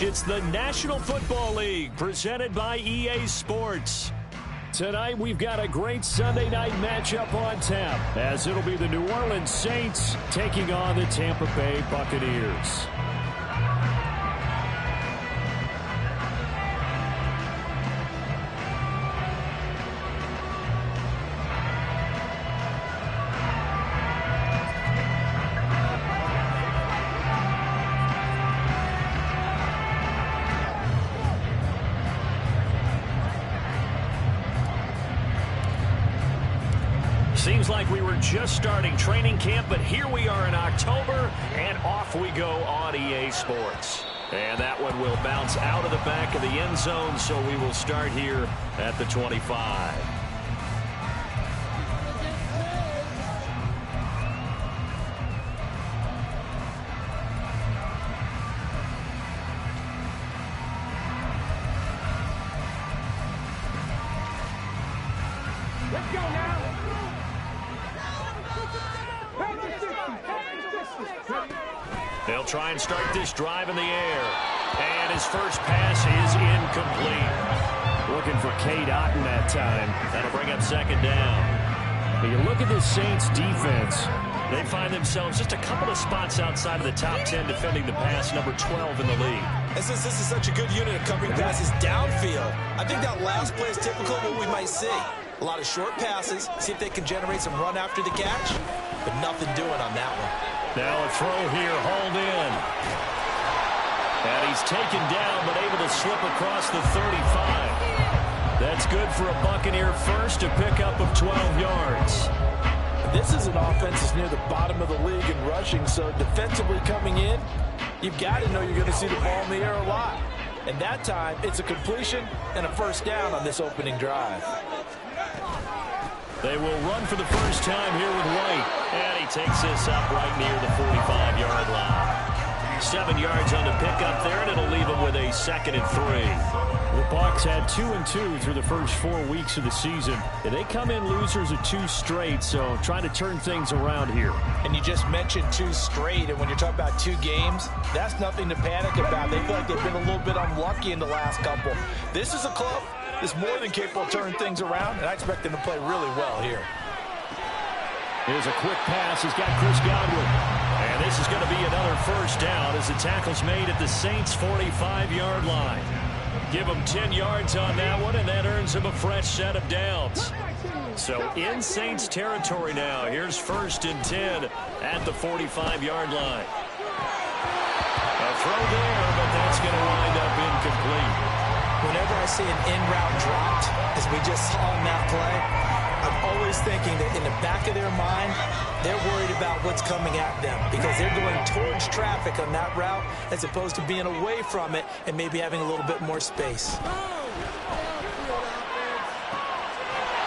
It's the National Football League presented by EA Sports. Tonight we've got a great Sunday night matchup on tap as it'll be the New Orleans Saints taking on the Tampa Bay Buccaneers. Seems like we were just starting training camp, but here we are in October, and off we go on EA Sports. And that one will bounce out of the back of the end zone, so we will start here at the 25. Let's go now. They'll try and start this drive in the air. And his first pass is incomplete. Looking for Cade Otton that time. That'll bring up second down. When you look at this Saints defense, they find themselves just a couple of spots outside of the top 10 defending the pass, number 12 in the league. And since this is such a good unit of covering passes downfield, I think that last play is typical of what we might see. A lot of short passes, see if they can generate some run after the catch, but nothing doing on that one. Now a throw here, hauled in. And he's taken down, but able to slip across the 35. That's good for a Buccaneer first, to pick up of 12 yards. This is an offense that's near the bottom of the league in rushing, so defensively coming in, you've got to know you're going to see the ball in the air a lot. And that time, it's a completion and a first down on this opening drive. They will run for the first time here with White. And he takes this up right near the 45-yard line. 7 yards on the pickup there, and it'll leave him with a 2nd and 3. The Bucs had 2-2 through the first 4 weeks of the season. They come in losers of 2 straight, so trying to turn things around here. And you just mentioned 2 straight, and when you're talking about 2 games, that's nothing to panic about. They feel like they've been a little bit unlucky in the last couple. This is a club that's more than capable of turning things around, and I expect them to play really well here. Here's a quick pass. He's got Chris Godwin. And this is going to be another first down as the tackle's made at the Saints' 45-yard line. Give him 10 yards on that one, and that earns him a fresh set of downs. So in Saints territory now. Here's 1st and 10 at the 45-yard line. A throw there, but that's going to wind up incomplete. Whenever I see an in-route dropped, as we just saw in that play, I'm always thinking that in the back of their mind, they're worried about what's coming at them because they're going towards traffic on that route as opposed to being away from it and maybe having a little bit more space.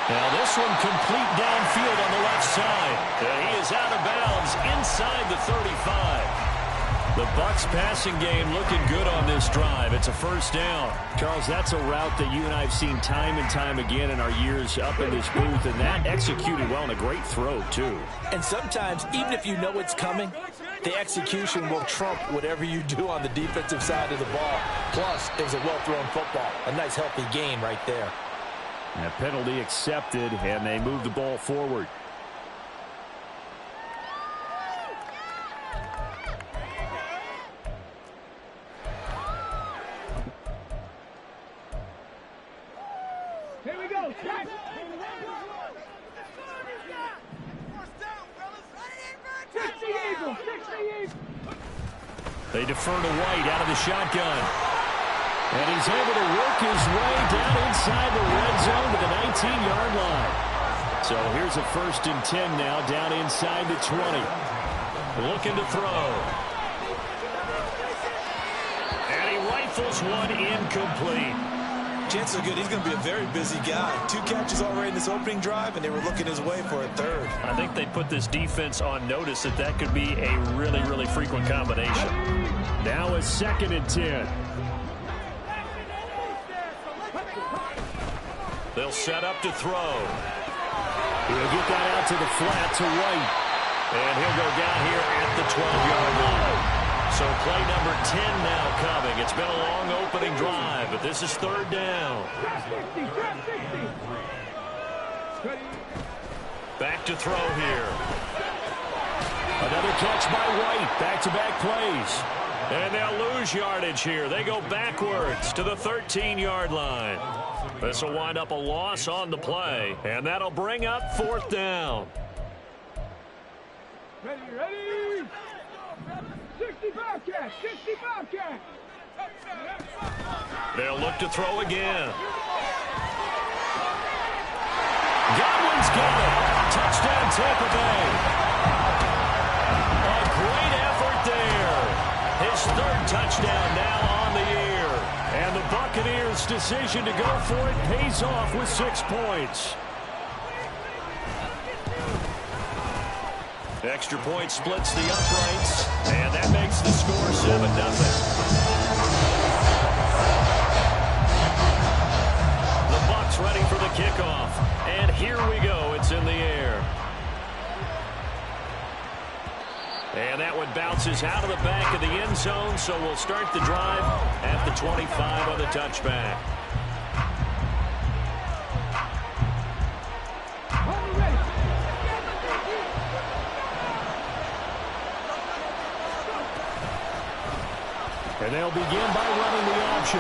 Now this one complete downfield on the left side. He is out of bounds inside the 35. The Bucs passing game looking good on this drive. It's a first down. Charles, that's a route that you and I have seen time and time again in our years up in this booth, and that executed well and a great throw, too. And sometimes, even if you know it's coming, the execution will trump whatever you do on the defensive side of the ball. Plus, it was a well-thrown football. A nice, healthy gain right there. And a penalty accepted, and they move the ball forward. Here we go. They defer to White out of the shotgun. And he's able to work his way down inside the red zone to the 19-yard line. So here's a 1st and 10 now down inside the 20. Looking to throw. And he rifles one incomplete. Chances are good he's going to be a very busy guy. 2 catches already in this opening drive, and they were looking his way for a 3rd. I think they put this defense on notice that that could be a really, really frequent combination. Now a 2nd and 10. They'll set up to throw. He'll get that out to the flat to White. And he'll go down here at the 12-yard line. So play number 10 now coming. It's been a long opening drive, but this is third down. Back to throw here. Another catch by White. Back-to-back plays. And they'll lose yardage here. They go backwards to the 13-yard line. This will wind up a loss on the play, and that'll bring up fourth down. Ready. 65 catch, 65 catch. They'll look to throw again. Godwin's got it. Touchdown, Tampa Bay. A great effort there. His third touchdown now on the year. And the Buccaneers' decision to go for it pays off with 6 points. Extra point splits the uprights, and that makes the score 7-0. The Bucs ready for the kickoff, and here we go. It's in the air. And that one bounces out of the back of the end zone, so we'll start the drive at the 25 on the touchback. And they'll begin by running the option.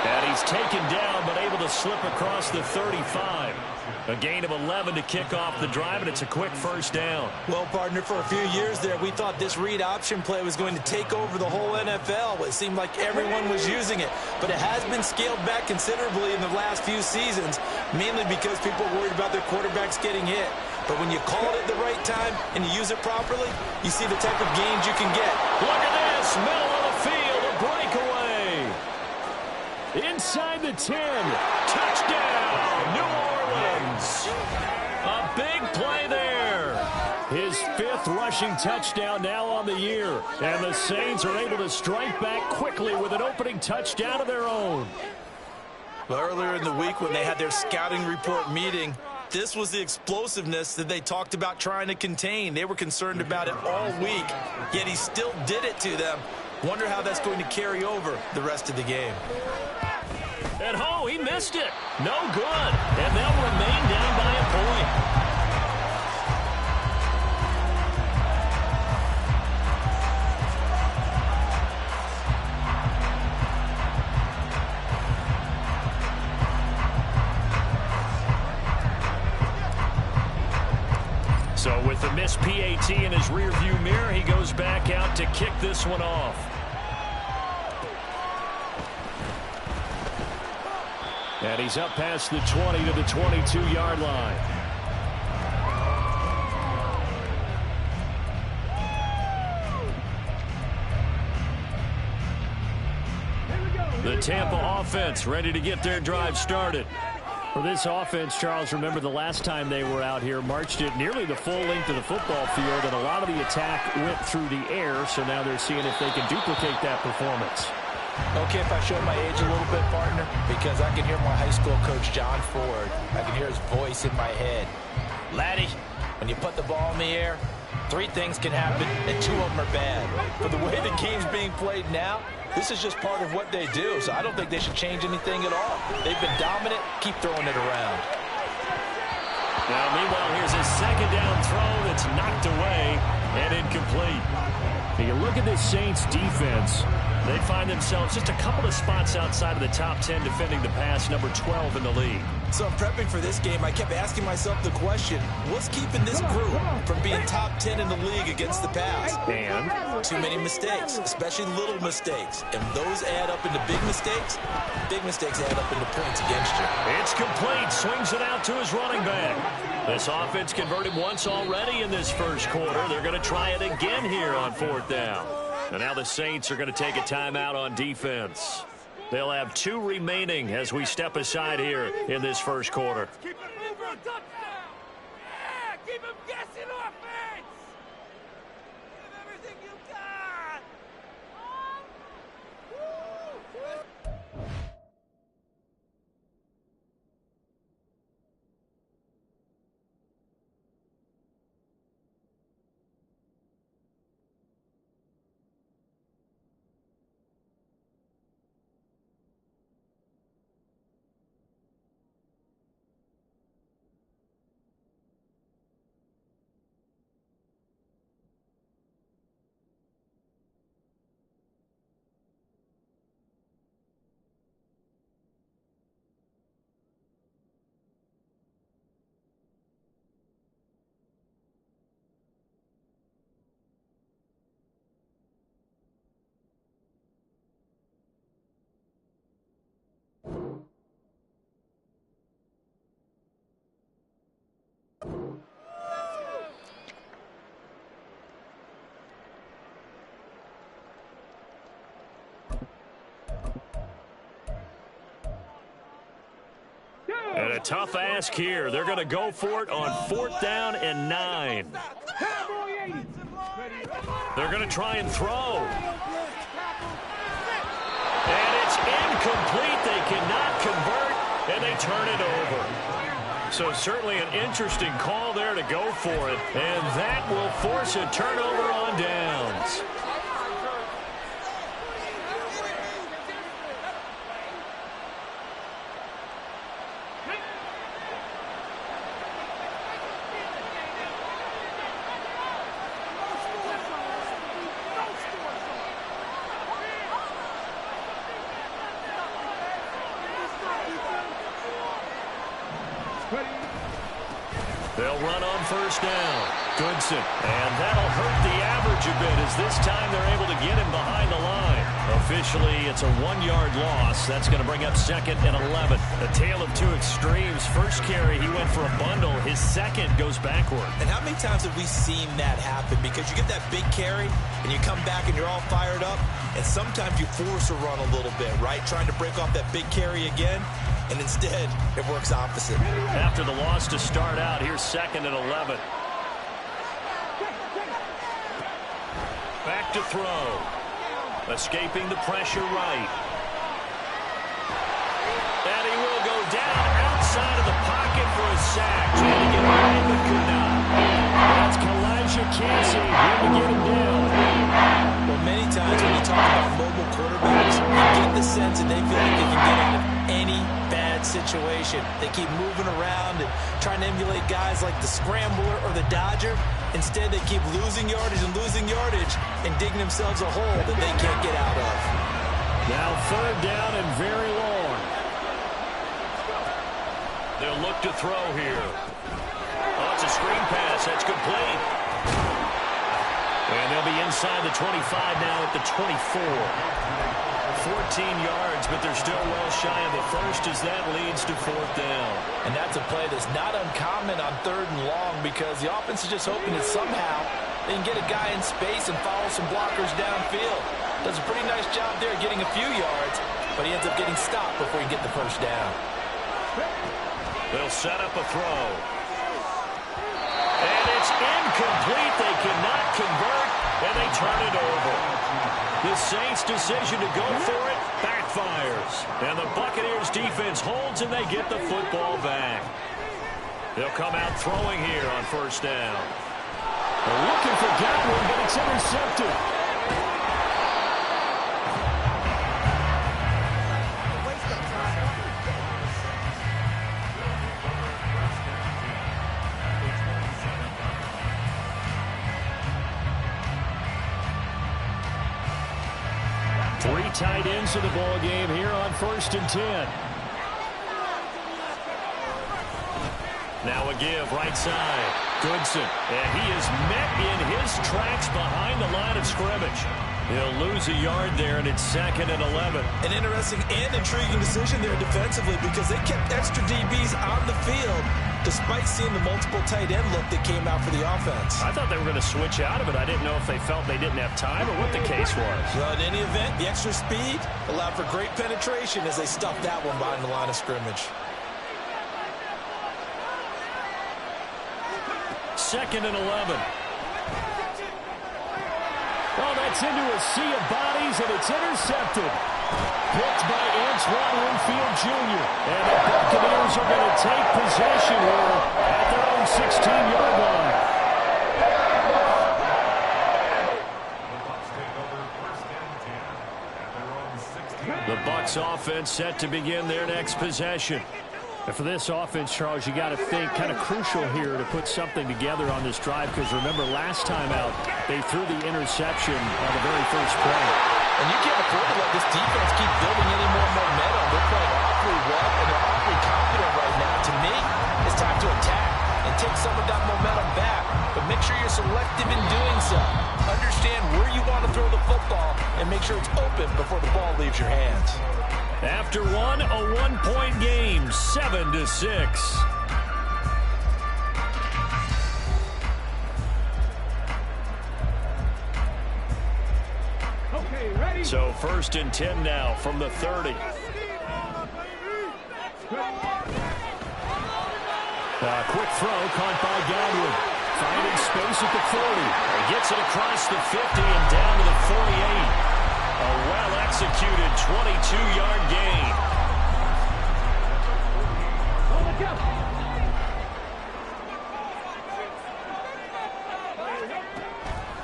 And he's taken down, but able to slip across the 35. A gain of 11 to kick off the drive, and it's a quick first down. Well, partner, for a few years there, we thought this read option play was going to take over the whole NFL. It seemed like everyone was using it, but it has been scaled back considerably in the last few seasons, mainly because people are worried about their quarterbacks getting hit. But when you call it at the right time and you use it properly, you see the type of gains you can get. Look at this, middle of the field, a breakaway. Inside the 10, touchdown, New Orleans. A big play there. His 5th rushing touchdown now on the year. And the Saints are able to strike back quickly with an opening touchdown of their own. Well, earlier in the week when they had their scouting report meeting, this was the explosiveness that they talked about trying to contain. They were concerned about it all week, yet he still did it to them. Wonder how that's going to carry over the rest of the game. And he missed it. No good. And they'll remain down by a point. So with the missed PAT in his rearview mirror, he goes back out to kick this one off. And he's up past the 20 to the 22-yard line. The Tampa offense ready to get their drive started. For this offense, Charles, remember the last time they were out here, marched it nearly the full length of the football field, and a lot of the attack went through the air, so now they're seeing if they can duplicate that performance. Okay, if I show my age a little bit, partner, because I can hear my high school coach, John Ford. I can hear his voice in my head. Laddie, when you put the ball in the air, 3 things can happen, and 2 of them are bad. For the way the game's being played now, this is just part of what they do, so I don't think they should change anything at all. They've been dominant. Keep throwing it around. Now, meanwhile, here's a second down throw that's knocked away and incomplete. Now, you look at this Saints defense. They find themselves just a couple of spots outside of the top 10 defending the pass, number 12 in the league. So in prepping for this game, I kept asking myself the question, what's keeping this group from being top 10 in the league against the pass? And too many mistakes, especially little mistakes. And those add up into big mistakes. Big mistakes add up into points against you. It's complete. Swings it out to his running back. This offense converted once already in this first quarter. They're going to try it again here on 4th down. And now the Saints are going to take a timeout on defense. They'll have 2 remaining as we step aside here in this first quarter. Keep it moving, touchdown! Yeah, keep him guessing offense! Give everything you got! And a tough ask here. They're going to go for it on 4th down and 9. They're going to try and throw. And it's incomplete. They cannot convert, and they turn it over. So certainly an interesting call there to go for it. And that will force a turnover on downs. They'll run on 1st down. Goodson. And that'll hurt the average a bit as this time they're able to get him behind the line. Officially, it's a 1-yard loss. That's going to bring up 2nd and 11. A tale of two extremes. First carry, he went for a bundle. His second goes backward. And how many times have we seen that happen? Because you get that big carry, and you come back and you're all fired up, and sometimes you force a run a little bit, right? Trying to break off that big carry again. And instead, it works opposite. After the loss to start out, here's 2nd and 11. Back to throw. Escaping the pressure right. And he will go down outside of the pocket for a sack. Trying to get away, but could not. That's Kalijah Cansey here to get him down. Well, many times when you talk about mobile quarterbacks, you get the sense that they feel like they can get out of any bad situation. They keep moving around and trying to emulate guys like the Scrambler or the Dodger. Instead, they keep losing yardage and digging themselves a hole that they can't get out of. Now 3rd down and very long. They'll look to throw here. Oh, it's a screen pass. That's complete. And they'll be inside the 25 now at the 24. 14 yards, but they're still well shy of the first as that leads to 4th down. And that's a play that's not uncommon on 3rd and long because the offense is just hoping that somehow they can get a guy in space and follow some blockers downfield. Does a pretty nice job there getting a few yards, but he ends up getting stopped before he can get the first down. They'll set up a throw. And it's incomplete. They cannot convert, and they turn it over. The Saints' decision to go for it backfires. And the Buccaneers' defense holds, and they get the football back. They'll come out throwing here on 1st down. They're looking for Godwin, but it's intercepted. 3 tight ends of the ball game here on 1st and 10. Now a give right side. Goodson. And he is met in his tracks behind the line of scrimmage. He'll lose a yard there, and it's 2nd and 11. An interesting and intriguing decision there defensively because they kept extra DBs on the field despite seeing the multiple tight end look that came out for the offense. I thought they were going to switch out of it. I didn't know if they felt they didn't have time or what the case was. Well, in any event, the extra speed allowed for great penetration as they stuffed that one behind the line of scrimmage. 2nd and 11. Oh, that's into a sea of bodies, and it's intercepted. Picked by Antoine Winfield Jr. And the Buccaneers are going to take possession here at their own 16-yard line. The Bucs offense set to begin their next possession. And for this offense, Charles, you got to think kind of crucial here to put something together on this drive because remember last time out they threw the interception on the very first play. And you can't afford to let this defense keep building any more momentum. They're playing awfully well and they're awfully confident right now. To me, it's time to attack and take some of that momentum back. But make sure you're selective in doing so. Understand where you want to throw the football and make sure it's open before the ball leaves your hands. After one, a one-point game, 7-6. Okay, ready? So 1st and 10 now from the 30. Quick throw caught by Godwin. Finding space at the 40. He gets it across the 50 and down to the 48. A well-executed 22-yard gain.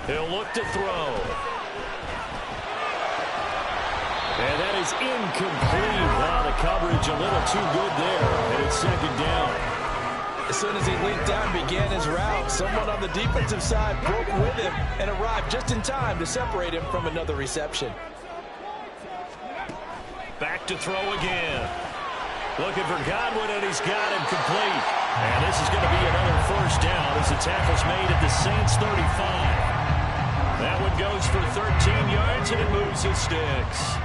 He'll look to throw. And that is incomplete. Wow, the coverage a little too good there. And it's second down. As soon as he leaped down and began his route, someone on the defensive side broke with him and arrived just in time to separate him from another reception. Back to throw again. Looking for Godwin, and he's got him complete. And this is going to be another first down as the tackle's made at the Saints 35. That one goes for 13 yards, and it moves the sticks.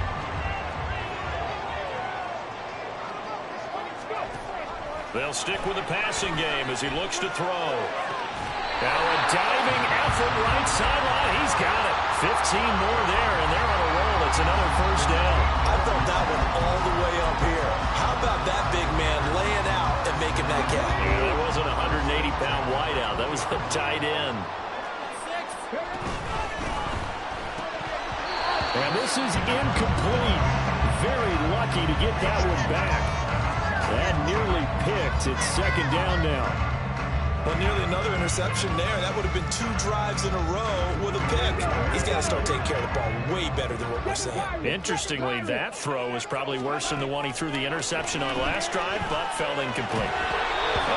They'll stick with the passing game as he looks to throw. Now a diving effort right sideline. He's got it. 15 more there, and they're on a roll. It's another first down. I felt that one all the way up here. How about that big man laying out and making that catch? Yeah, that wasn't a 180-pound wideout. That was a tight end. And this is incomplete. Very lucky to get that one back. That nearly picked. It's second down now. Well, nearly another interception there. That would have been 2 drives in a row with a pick. He's got to start taking care of the ball way better than what we're seeing. Interestingly, that throw was probably worse than the one he threw the interception on last drive, but fell incomplete.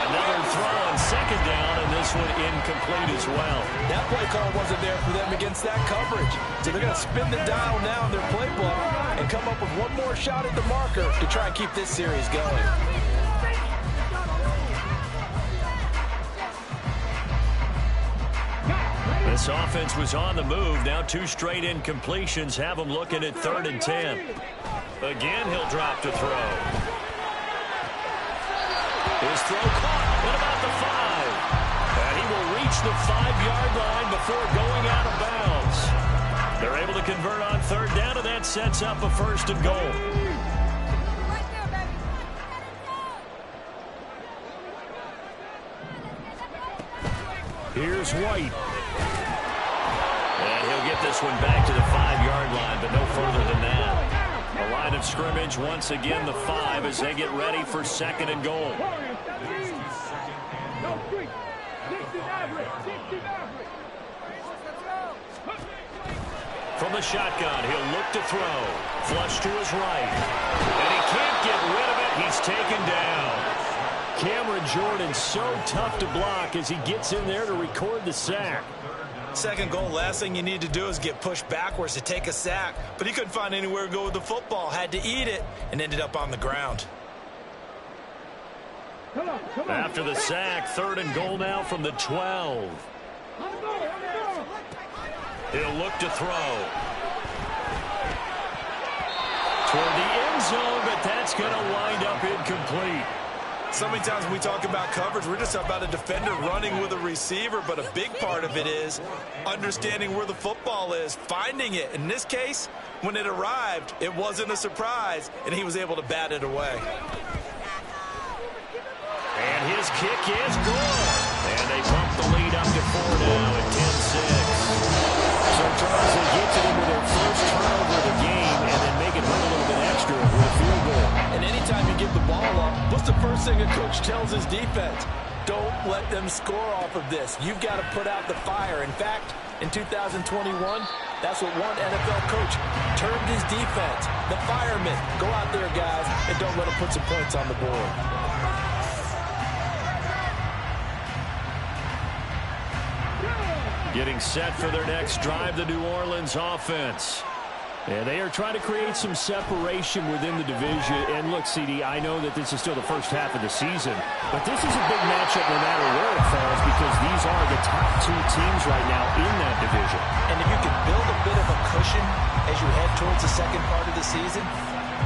Another throw on second down, and this one incomplete as well. That play call wasn't there for them against that coverage. So they're going to spin the dial now in their playbook and come up with one more shot at the marker to try and keep this series going. This offense was on the move. Now 2 straight incompletions have him looking at 3rd and 10. Again, he'll drop to throw. His throw caught at about the 5. And he will reach the 5-yard line before going out of bounds. They're able to convert on 3rd down, and that sets up a 1st and goal. Here's White. And he'll get this one back to the 5-yard line, but no further than that. A line of scrimmage, once again the 5 as they get ready for 2nd and goal. From the shotgun, he'll look to throw. Flush to his right. And he can't get rid of it. He's taken down. Cameron Jordan so tough to block as he gets in there to record the sack. 2nd goal, last thing you need to do is get pushed backwards to take a sack. But he couldn't find anywhere to go with the football. Had to eat it and ended up on the ground. After the sack, 3rd and goal now from the 12. He'll look to throw. Toward the end zone, but that's going to wind up incomplete. So many times when we talk about coverage, we're just about a defender running with a receiver, but a big part of it is understanding where the football is, finding it. In this case, when it arrived, it wasn't a surprise, and he was able to bat it away. And his kick is good. And they bump the lead up to 4 now at 10-6. So Charles, they get to them with their first turnover of the game and then make it run a little bit extra with a field goal. And anytime you give the ball up, what's the first thing a coach tells his defense? Don't let them score off of this. You've got to put out the fire. In fact, in 2021, that's what one NFL coach termed his defense. The firemen. Go out there, guys, and don't let them put some points on the board. Getting set for their next drive, the New Orleans offense. And they are trying to create some separation within the division. And look, CD, I know that this is still the first half of the season, but this is a big matchup no matter where it falls because these are the top 2 teams right now in that division. And if you can build a bit of a cushion as you head towards the second part of the season,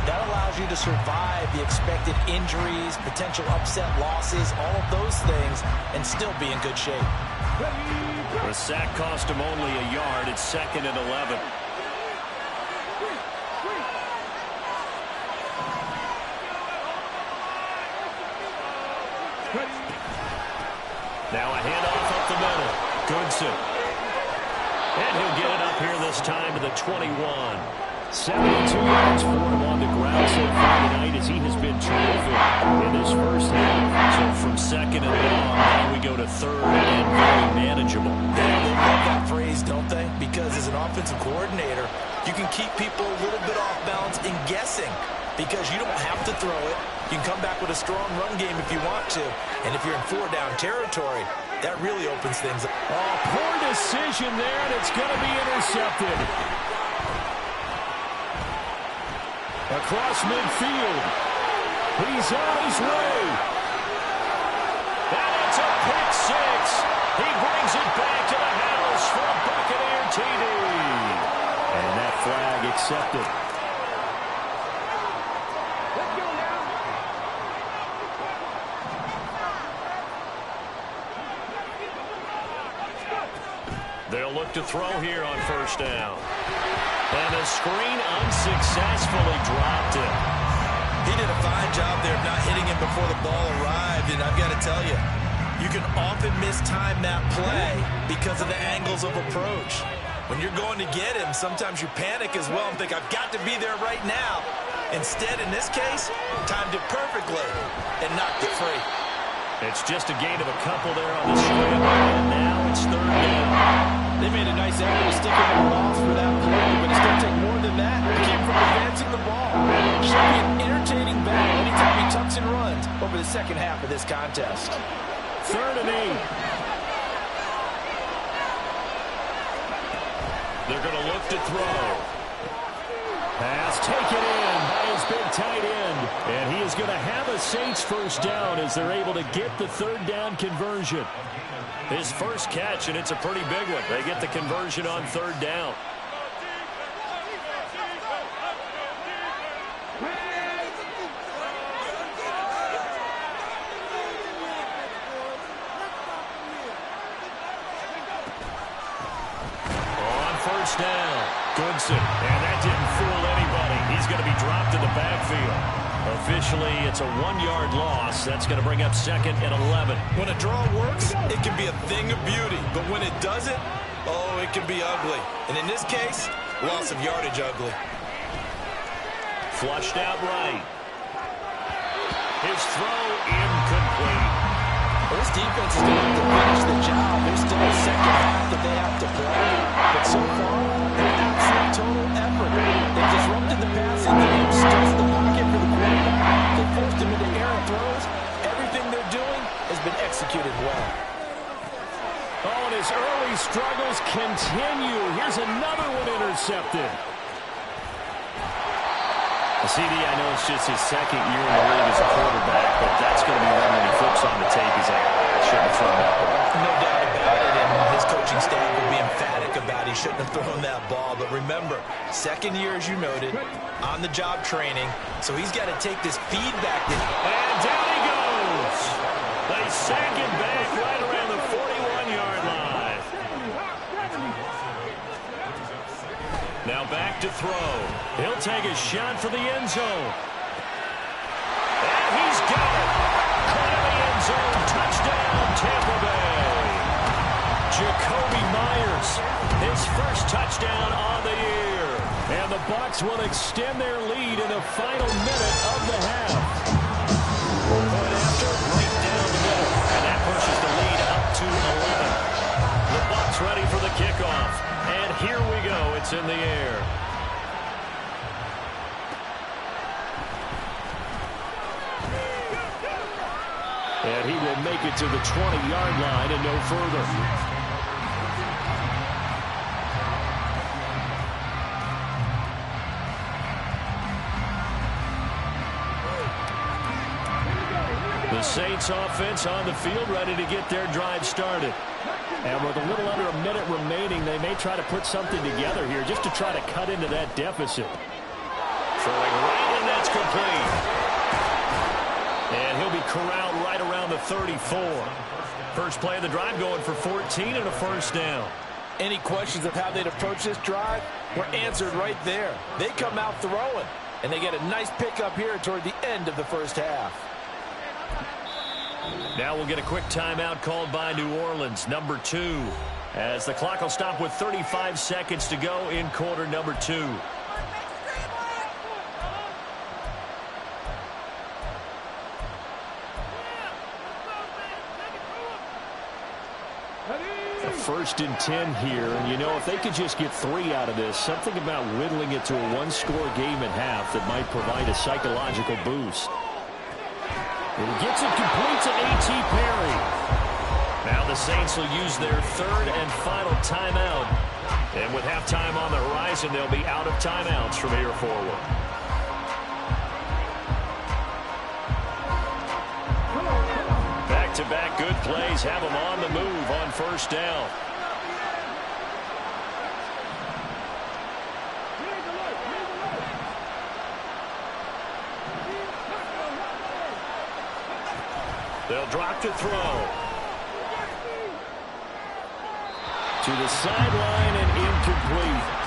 that allows you to survive the expected injuries, potential upset losses, all of those things, and still be in good shape. The sack cost him only a yard. It's 2nd and 11. Now a handoff up the middle. Goodson. And he'll get it up here this time to the 21. 72 yards for him on the ground so far tonight as he has been terrific in this first half. So from second and long, now we go to third and very manageable. They love that phrase, don't they? Because as an offensive coordinator, you can keep people a little bit off balance in guessing because you don't have to throw it. You can come back with a strong run game if you want to. And if you're in four-down territory, that really opens things up. Oh, poor decision there, and it's going to be intercepted. Across midfield. He's on his way. And it's a pick six. He brings it back to the house for a Buccaneer TD. And that flag accepted. They'll look to throw here on first down. And the screen unsuccessfully dropped it. He did a fine job there of not hitting him before the ball arrived. And I've got to tell you, you can often mistime that play because of the angles of approach. When you're going to get him, sometimes you panic as well and think, I've got to be there right now. Instead, in this case, timed it perfectly and knocked it free. It's just a gain of a couple there on the scramble, and now it's third down. They made a nice effort to stick him in the loss for that play, but it's going to take more than that. It came from advancing the ball. It should be an entertaining battle anytime he tucks and runs over the second half of this contest. 3rd and 8. They're going to look to throw. Pass taken in by his big tight end. And he is going to have a Saints first down as they're able to get the third down conversion. His first catch, and it's a pretty big one. They get the conversion on third down. On first down, Goodson, and that didn't fool anybody. He's going to be dropped in the backfield. Officially, it's a 1-yard loss. That's going to bring up 2nd and 11. When a draw works, it can be a thing of beauty. But when it doesn't, oh, it can be ugly. And in this case, loss of yardage ugly. Flushed out right. His throw incomplete. Well, this defense is going to have to finish the job. There's still a second half that they have to play. But so far, an absolute total effort. They disrupted the passing game, stressed the pocket for the quarterback. They forced him into errant throws. Everything they're doing has been executed well. Oh, and his early struggles continue. Here's another one intercepted. CD, I know it's just his second year in the league as a quarterback, but that's going to be one when he flips on the tape. He's like, I shouldn't have thrown that ball. No doubt about it, and his coaching staff will be emphatic about he shouldn't have thrown that ball. But remember, second year, as you noted, on-the-job training, so he's got to take this feedback. And down he goes. They sack him back right around the 41-yard line. Now back to throw. He'll take a shot for the end zone. And he's got it. Caught in the end zone. Touchdown, Tampa Bay. Jacoby Myers, his first touchdown on the year. And the Bucs will extend their lead in the final minute of the half. Point after, right down the middle. And that pushes the lead up to 11. The Bucs ready for the kickoff. And here we go. It's in the air. And he will make it to the 20-yard line and no further. The Saints offense on the field ready to get their drive started. And with a little under a minute remaining, they may try to put something together here just to try to cut into that deficit. Throwing right, and that's complete. And he'll be corralled right around the 34. First play of the drive going for 14 and a first down. Any questions of how they'd approach this drive were answered right there. They come out throwing, and they get a nice pickup here toward the end of the first half. Now we'll get a quick timeout called by New Orleans, number 2, as the clock will stop with 35 seconds to go in quarter number 2. First and 10 here, and you know, if they could just get 3 out of this, something about whittling it to a one-score game at half that might provide a psychological boost. And he gets it complete to A.T. Perry. Now the Saints will use their third and final timeout, and with halftime on the horizon, they'll be out of timeouts from here forward. Back-to-back good plays have them on the move on first down. They'll drop to throw. To the sideline and incomplete.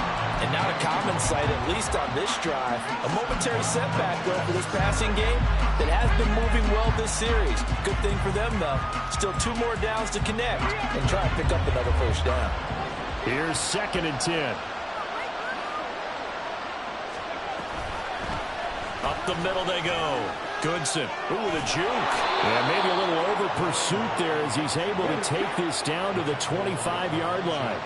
And not a common sight, at least on this drive. A momentary setback, though, for this passing game that has been moving well this series. Good thing for them, though. Still 2 more downs to connect and try and pick up another first down. Here's 2nd and 10. Up the middle they go. Goodson. Ooh, the juke. Yeah, maybe a little over pursuit there as he's able to take this down to the 25-yard line.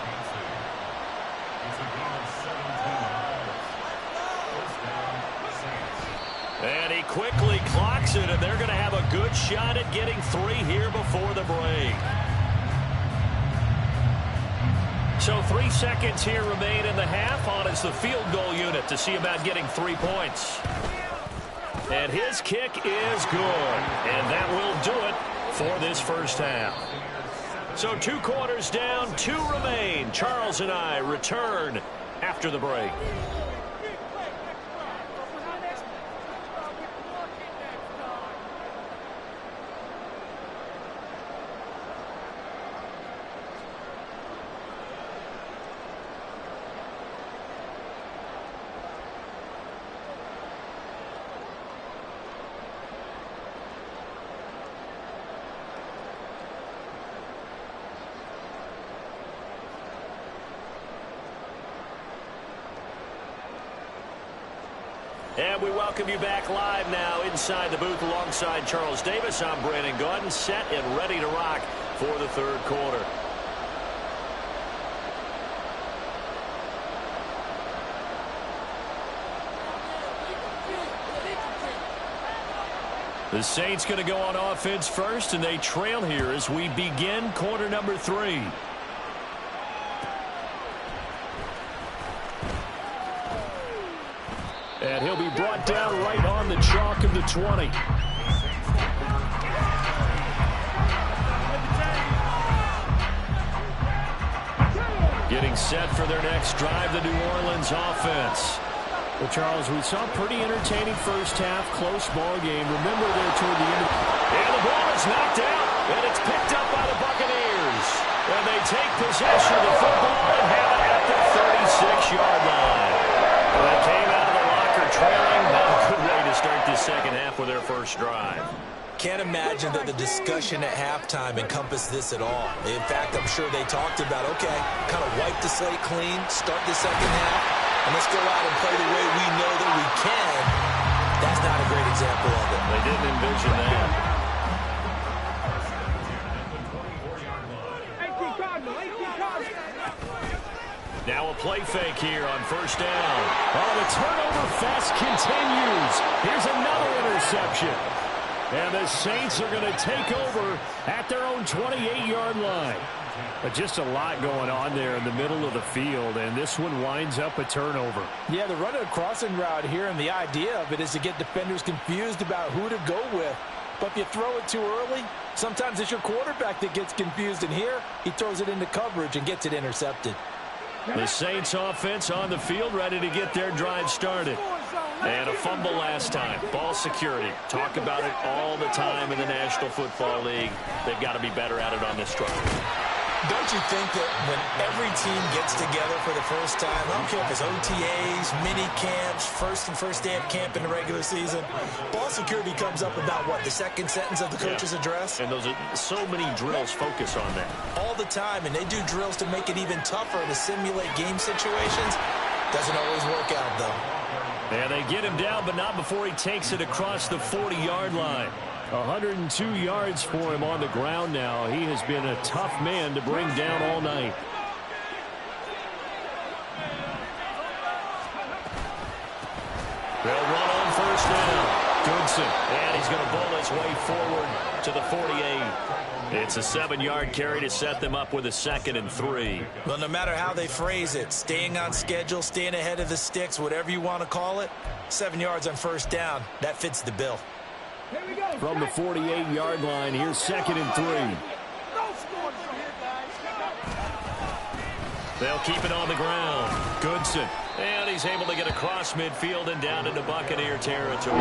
And he quickly clocks it, and they're going to have a good shot at getting 3 here before the break. So 3 seconds here remain in the half. On is the field goal unit to see about getting 3 points. And his kick is good. And that will do it for this first half. So 2 quarters down, 2 remain. Charles and I return after the break. And we welcome you back live now inside the booth alongside Charles Davis. I'm Brandon Gaudin, set and ready to rock for the third quarter. The Saints going to go on offense first, and they trail here as we begin quarter number 3. And he'll be brought down right on the chalk of the 20. Getting set for their next drive, the New Orleans offense. Well, Charles, we saw a pretty entertaining first half, close ball game. Remember there toward the end. And the ball is knocked out, and it's picked up by the Buccaneers. And they take possession of the football and have it at the 36-yard line. They came out of the locker trailing. Not a good way to start this second half with their first drive. Can't imagine that the discussion at halftime encompassed this at all. In fact, I'm sure they talked about, okay, kind of wipe the slate clean, start the second half, and let's go out and play the way we know that we can. That's not a great example of it. They didn't envision that. Now a play fake here on first down. Oh, the turnover fest continues. Here's another interception. And the Saints are going to take over at their own 28-yard line. But just a lot going on there in the middle of the field, and this one winds up a turnover. Yeah, they're running a crossing route here, and the idea of it is to get defenders confused about who to go with. But if you throw it too early, sometimes it's your quarterback that gets confused, and here he throws it into coverage and gets it intercepted. The Saints offense on the field, ready to get their drive started. And a fumble last time. Ball security. Talk about it all the time in the National Football League. They've got to be better at it on this drive. Don't you think that when every team gets together for the first time, I don't care if it's OTAs, mini camps, first day of camp in the regular season, ball security comes up about what, the second sentence of the coach's address? And those are so many drills focus on that. All the time, and they do drills to make it even tougher to simulate game situations. Doesn't always work out, though. And they get him down, but not before he takes it across the 40-yard line. 102 yards for him on the ground now. He has been a tough man to bring down all night. They'll run on first down. Goodson. And he's going to bowl his way forward to the 48. It's a 7-yard carry to set them up with a 2nd and 3. Well, no matter how they phrase it, staying on schedule, staying ahead of the sticks, whatever you want to call it, 7 yards on first down, that fits the bill. From the 48-yard line, here's 2nd and 3. They'll keep it on the ground. Goodson. And he's able to get across midfield and down into Buccaneer territory.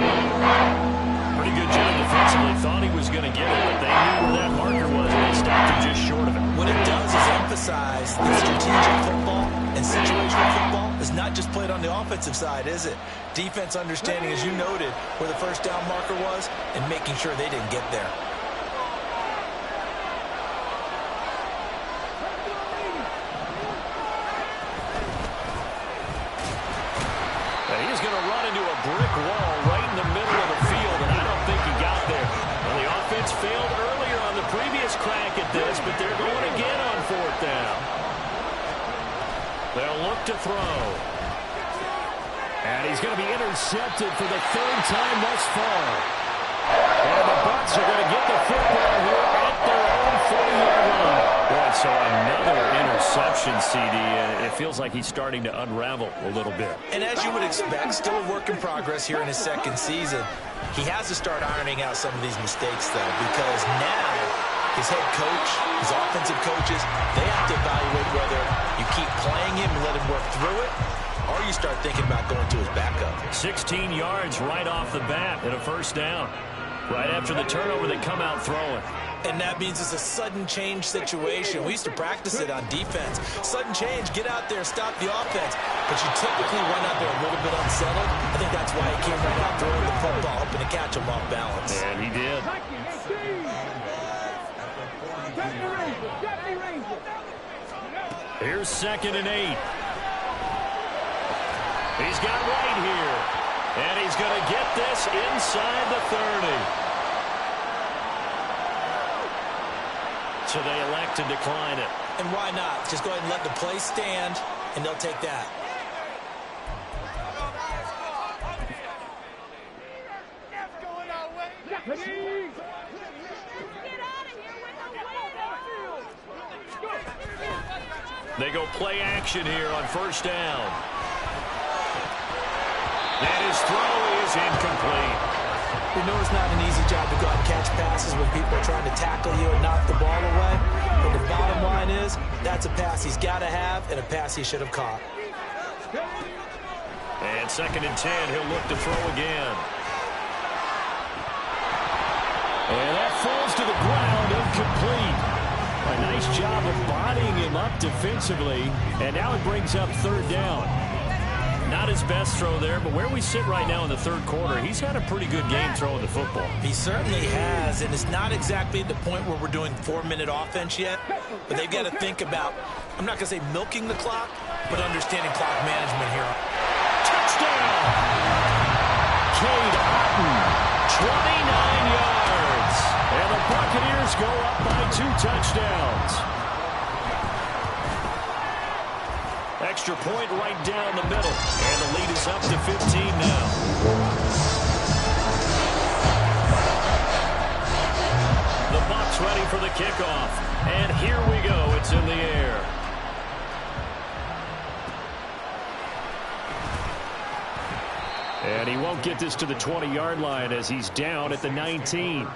Pretty good job defensively. Thought he was going to get it, but they knew where that marker was, and they stopped him just short of it. What it does is emphasize that strategic football and situational football is not just played on the offensive side, is it? Defense understanding, as you noted, where the first down marker was and making sure they didn't get there. And he's going to run into a brick wall right in the middle of the field, and I don't think he got there. Well, the offense failed earlier on the previous crack at this, but they're going again on 4th down. They'll look to throw. And he's going to be intercepted for the 3rd time thus far. And the Bucs are going to get the football here at their own 40-yard line. Boy, so another interception, CD. It feels like he's starting to unravel a little bit. And as you would expect, still a work in progress here in his 2nd season. He has to start ironing out some of these mistakes, though, because now his head coach, his offensive coaches, they have to evaluate whether you keep playing him and let him work through it, or you start thinking about going to his backup. 16 yards right off the bat and a 1st down. Right after the turnover, they come out throwing. And that means it's a sudden change situation. We used to practice it on defense. Sudden change, get out there, stop the offense. But you typically run out there a little bit unsettled. I think that's why he came right out throwing the football, hoping to catch him off balance. And he did. Here's 2nd and 8. He's got White here. And he's going to get this inside the 30. So they elect to decline it. And why not? Just go ahead and let the play stand, and they'll take that. They go play action here on 1st down. And his throw is incomplete. We know it's not an easy job to go out and catch passes when people are trying to tackle you and knock the ball away. But the bottom line is, that's a pass he's got to have and a pass he should have caught. And 2nd and 10, he'll look to throw again. And that falls to the ground, incomplete. A nice job of bodying him up defensively. And now it brings up 3rd down. Not his best throw there, but where we sit right now in the 3rd quarter, he's had a pretty good game throwing the football. He certainly has, and it's not exactly at the point where we're doing 4-minute offense yet, but they've got to think about, I'm not going to say milking the clock, but understanding clock management here. Touchdown! Cade Otton, 29 yards. And the Buccaneers go up by 2 touchdowns. Extra point right down the middle. And the lead is up to 15 now. The Bucs ready for the kickoff. And here we go. It's in the air. And he won't get this to the 20-yard line as he's down at the 19.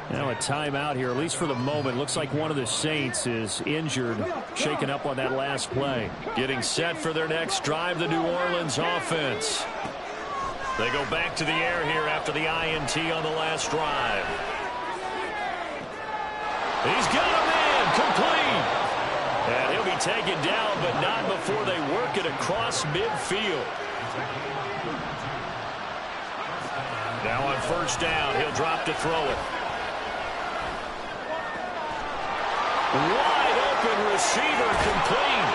Now a timeout here, at least for the moment. Looks like one of the Saints is injured, shaken up on that last play. Getting set for their next drive, the New Orleans offense. They go back to the air here after the INT on the last drive. He's got a man, complete. taken down, but not before they work it across midfield. Now on first down, he'll drop to throw it. Wide open receiver complete.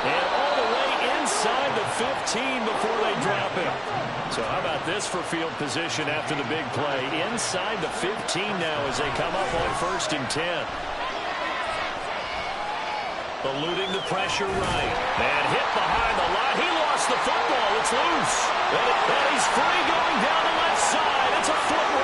And all the way inside the 15 before they drop it. So how about this for field position after the big play? Inside the 15 now as they come up on 1st and 10. Eluding the pressure right. And hit behind the line. He lost the football. It's loose. And he's free going down the left side. It's a foot